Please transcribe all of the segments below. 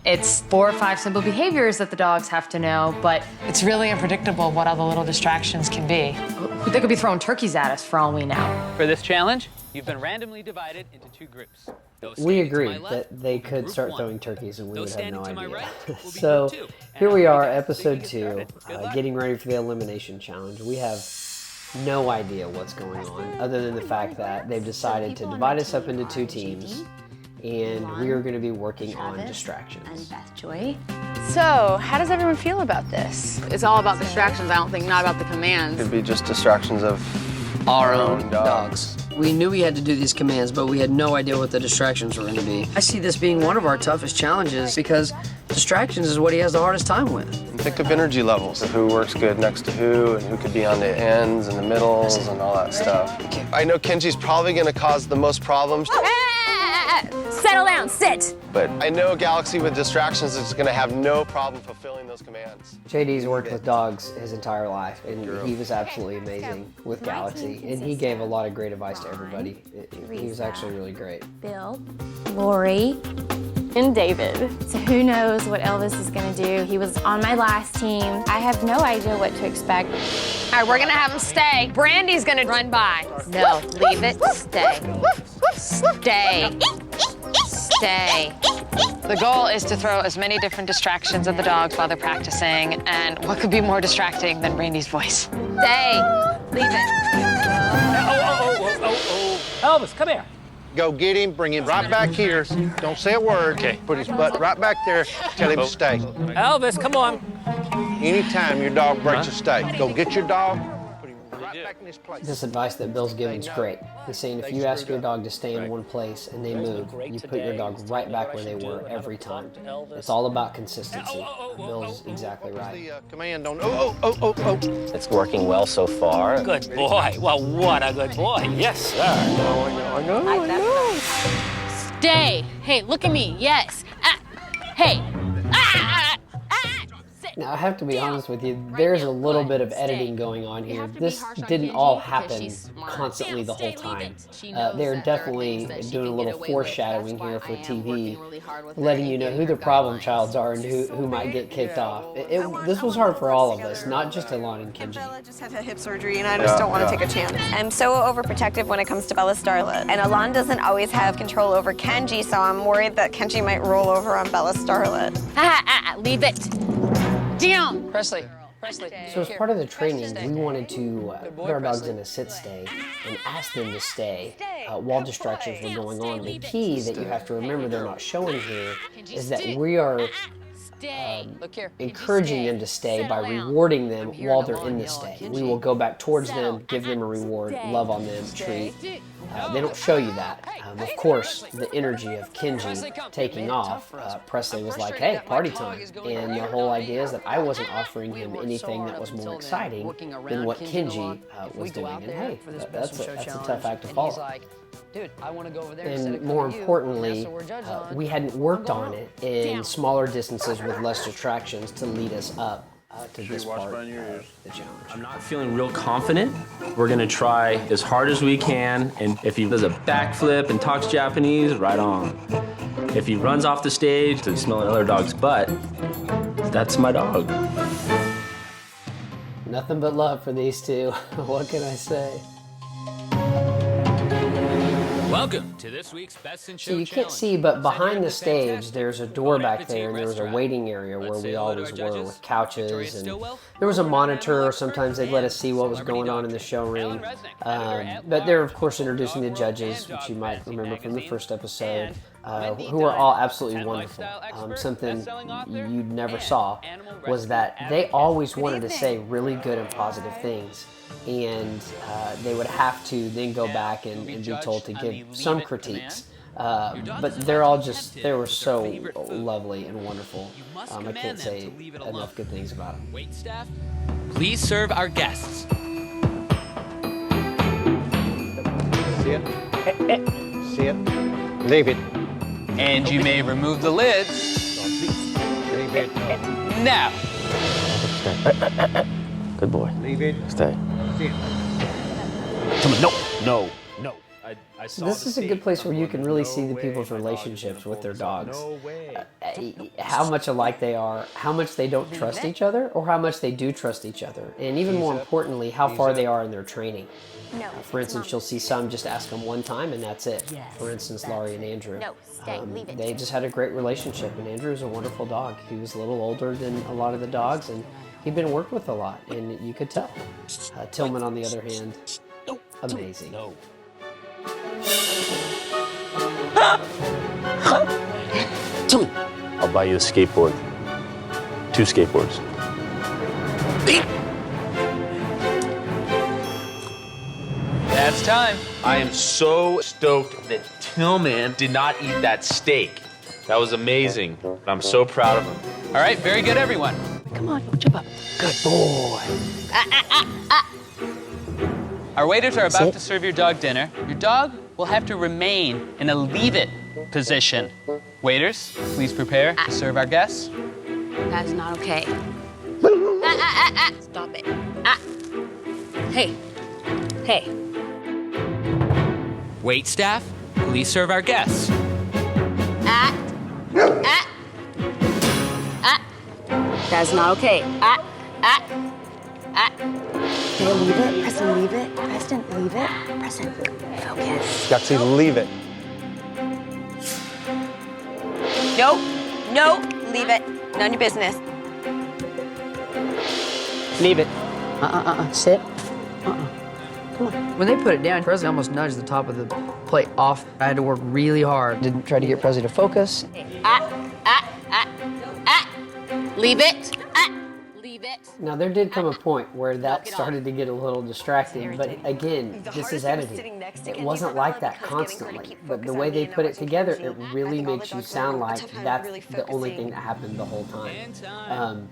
It's 4 or 5 simple behaviors that the dogs have to know, but It's really unpredictable what all the little distractions can be. they could be throwing turkeys at us for all we know. For this challenge, you've been randomly divided into 2 groups. Those We standing to agreed my left that they will be could group start 1. throwing turkeys and we Those would have no standing to my idea. right will be So group 2. here And we I'll are, leave it so you episode can get 2, started. Good luck. getting ready for the Elimination Challenge. We have no idea what's going on, other than the fact that they've decided to divide us up into 2 teams, and we are going to be working on distractions. And Beth Joy. So, how does everyone feel about this? It's all about distractions, I don't think, not about the commands. Could be just distractions of Our own dogs. We knew we had to do these commands, but we had no idea what the distractions were going to be. I see this being one of our toughest challenges because distractions is what he has the hardest time with. And think of energy levels, of who works good next to who, and who could be on the ends and the middles and all that stuff. I know Kenji's probably going to cause the most problems, Settle down, sit. but I know Galaxy with distractions is going to have no problem fulfilling those commands. JD's worked with dogs his entire life, and he was absolutely amazing with Galaxy, and he gave a lot of great advice to everybody. He was actually really great. Bill, Lori, And David. so who knows what Elvis is gonna do. He was on my last team. I have no idea what to expect. All right, we're gonna have him stay. Brandy's gonna run by. No, leave it. Stay. Stay. Stay. The goal is to throw as many different distractions at the dogs while they're practicing, and what could be more distracting than Brandy's voice? Stay. Leave it. Elvis, come here. Go get him, bring him right back here. Don't say a word. Okay. Put his butt right back there. Tell him to stay. Elvis, come on. Anytime your dog breaks a stay, go get your dog. Put him right back in his place. This advice that Bill's giving is great. He's saying if you ask your dog to stay in one place and they move, you put your dog right back where they were every time. It's all about consistency. Bill's exactly right. The command on. It's working well so far. Good boy. Well, what a good boy. Yes, sir. Stay. Hey, look at me. Yes. Hey. Now, I have to be honest with you, there's a little bit of editing going on here. This didn't all happen constantly the whole time. They're definitely doing a little foreshadowing here for TV, letting you know who the problem childs are and who might get kicked off. This was hard for all of us, not just Alon and Kenji. Bella just had a hip surgery, and I just don't want to take a chance. I'm so overprotective when it comes to Bella Starlet. And Alon doesn't always have control over Kenji, so I'm worried that Kenji might roll over on Bella Starlet. Leave it. Down. Presley. So as part of the training, we wanted to put our dogs in a sit-stay and ask them to stay while distractions were going on. The key that you have to remember they're not showing here is that we are encouraging them to stay by rewarding them while they're in the stay. We will go back towards them, give them a reward, love on them, treat. They don't show you that. Of course, the energy of Kenji taking off, Presley was like, hey, party time. And the whole idea is that I wasn't offering him anything that was more exciting than what Kenji was doing. And hey, that's a tough act to follow. And more importantly, we hadn't worked on it in smaller distances with less distractions to lead us up to this part of the challenge. I'm not feeling real confident. We're gonna try as hard as we can, and if he does a backflip and talks Japanese, right on. If he runs off the stage to smell another dog's butt, that's my dog. Nothing but love for these two. What can I say? Welcome to this week's Best in Show So you can't see, but behind the stage, there's a door back there, and there was a waiting area where we always were with couches, and there was a monitor. Sometimes they'd let us see what was going on in the show ring. But they're, of course, introducing the judges, which you might remember from the first episode, who are all absolutely wonderful. Something you never saw was that they always wanted to say really good and positive things. And they would have to then go back and be told to give some critiques. But they were so lovely and wonderful. I can't say enough good things about them. Wait staff, please serve our guests. Sit. Sit. Leave it. And you may remove the lids. Leave it. Now. Good boy. Leave it. Stay. Sit. Come on, no. I This is a good place where you can really see the people's relationships with their dogs. How much alike they are, how much they don't trust each other, or how much they do trust each other. And even more importantly, how far they are in their training. For instance, you'll see some just ask them one time and that's it. For instance, Laurie and Andrew. They just had a great relationship, and Andrew was a wonderful dog. He was a little older than a lot of the dogs, and he'd been worked with a lot, and you could tell. Tillman, on the other hand, amazing. I'll buy you a skateboard. 2 skateboards. That's time. I am so stoked that Tillman did not eat that steak. That was amazing. I'm so proud of him. All right, very good, everyone. Come on, jump up. Good boy. Our waiters are about to serve your dog dinner. Your dog will have to remain in a leave it position. Waiters, please prepare to serve our guests. That is not okay. Stop it. Hey. Hey. Wait staff, please serve our guests. That's not okay. Okay, leave it. Preston, leave it. Preston, leave it. Preston, focus. Gutsy, leave it. No, no, leave it. None of your business. Leave it. Sit. Come on. When they put it down, Prezi almost nudged the top of the plate off. I had to work really hard. Didn't try to get Prezi to focus. Leave it. Leave it. Now, there did come a point where that started to get a little distracting, but again, this is editing. It wasn't like that constantly, but the way they put it together, it really makes you sound like that's the only thing that happened the whole time.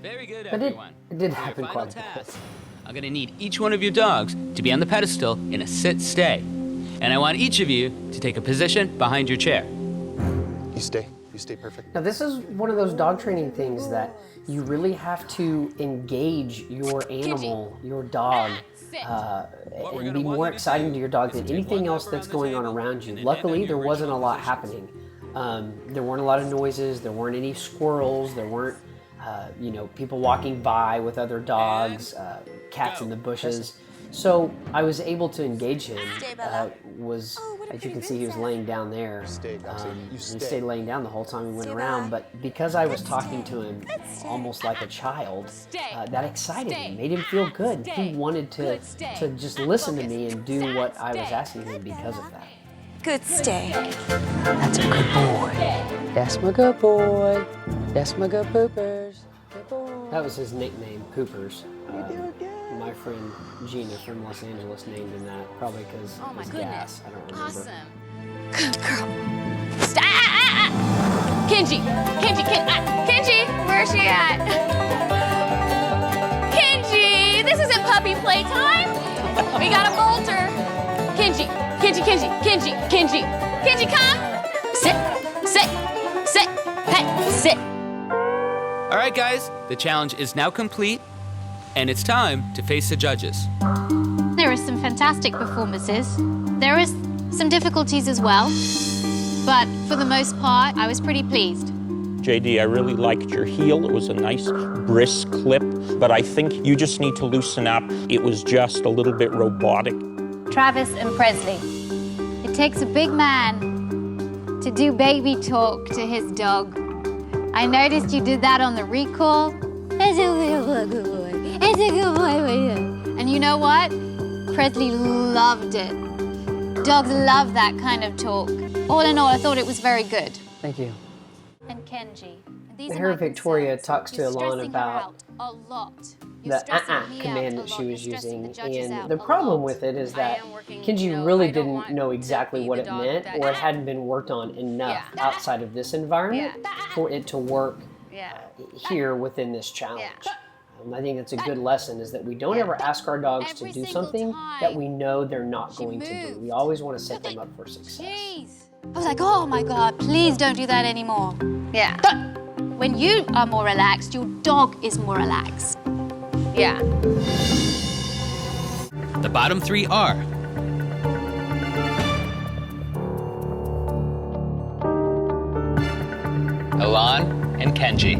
Very good, But everyone. it did happen quite a bit. I'm gonna need each one of your dogs to be on the pedestal in a sit-stay. And I want each of you to take a position behind your chair. You stay. You stay perfect. Now, this is one of those dog training things that you really have to engage your animal, your dog, and be more exciting to your dog than anything else that's going on around you. Luckily, there wasn't a lot happening. There weren't a lot of noises. There weren't any squirrels. There weren't, people walking by with other dogs, cats in the bushes. So I was able to engage him. As you can see, he was laying down there. He stayed laying down the whole time we went around. But because I was talking to him almost like a child, that excited him, made him feel good. He wanted to just listen to me and do what I was asking him because of that. Good stay. That's a good boy. That's my good boy. That's my good poopers. Good boy. That was his nickname, Poopers. My friend Gina from Los Angeles named him that, probably because it was gas. I don't remember. Awesome. Good girl. Stop! Kenji, where's she at? Kenji, this isn't puppy playtime. We gotta bolt her. Kenji, come. Sit. Hey, sit. All right, guys, the challenge is now complete, and it's time to face the judges. There are some fantastic performances. There is some difficulties as well, but for the most part, I was pretty pleased. JD, I really liked your heel. It was a nice, brisk clip, but I think you just need to loosen up. It was just a little bit robotic. Travis and Presley. It takes a big man to do baby talk to his dog. I noticed you did that on the recall. It's a good boy. It's a good boy. And you know what? Presley loved it. Dogs love that kind of talk. All in all, I thought it was very good. Thank you. And Kenji. These Here are my Victoria concerns. talks to You're Alon stressing her about out a lot. You're the stressing me out command a that she lot. was You're stressing the using, judges out and the a problem lot. with it is that I Kenji really didn't know exactly what it meant, or it hadn't been worked on enough Yeah. outside of this environment for it to work here within this challenge. I think it's a good lesson, is that we don't ever ask our dogs to do something that we know they're not going to do. We always want to set them up for success. I was like, oh my God, please don't do that anymore. Yeah. When you are more relaxed, your dog is more relaxed. Yeah. The bottom three are Elan and Kenji.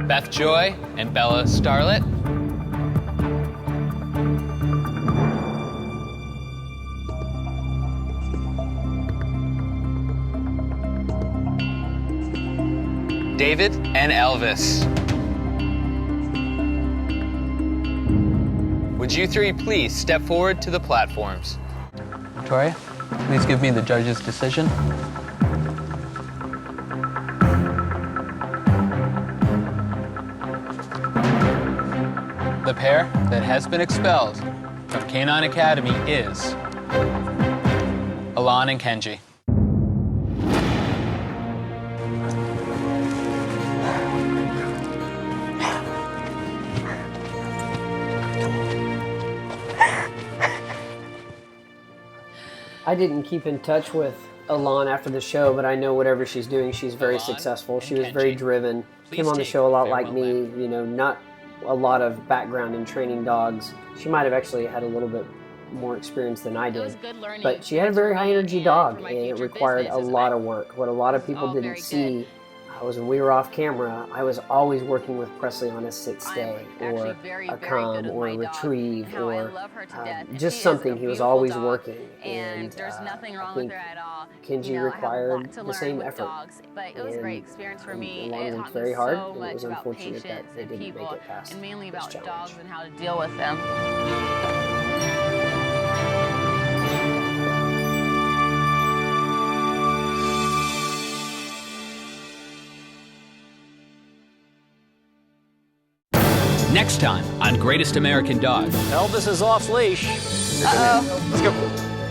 Beth Joy and Bella Starlet. David and Elvis. Would you three please step forward to the platforms? Victoria, please give me the judge's decision. The pair that has been expelled from Canine Academy is Elan and Kenji. I didn't keep in touch with Elan after the show, but I know whatever she's doing, she's very successful. She was very driven. Came on the show a lot like me, you know, not a lot of background in training dogs. She might have actually had a little bit more experience than I did. But she had a very high energy dog, and it required a lot of work. What a lot of people didn't see was when we were off camera, I was always working with Presley on a sit stay or a come or a retrieve or just something. He was always working, and I think Kenji required the same effort. And Elan worked very hard, and it was unfortunate that they didn't make it past and mainly this about challenge. dogs and how to deal with them. Next time on Greatest American Dog. Elvis is off leash. Uh-oh. Let's go.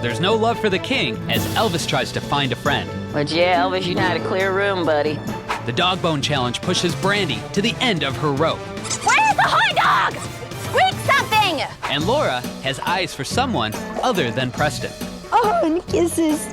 There's no love for the king as Elvis tries to find a friend. But yeah, Elvis, you know how to clear a room, buddy. The Dog Bone Challenge pushes Brandy to the end of her rope. Where's the hot dogs? Squeak something! And Laura has eyes for someone other than Preston. Oh, and kisses.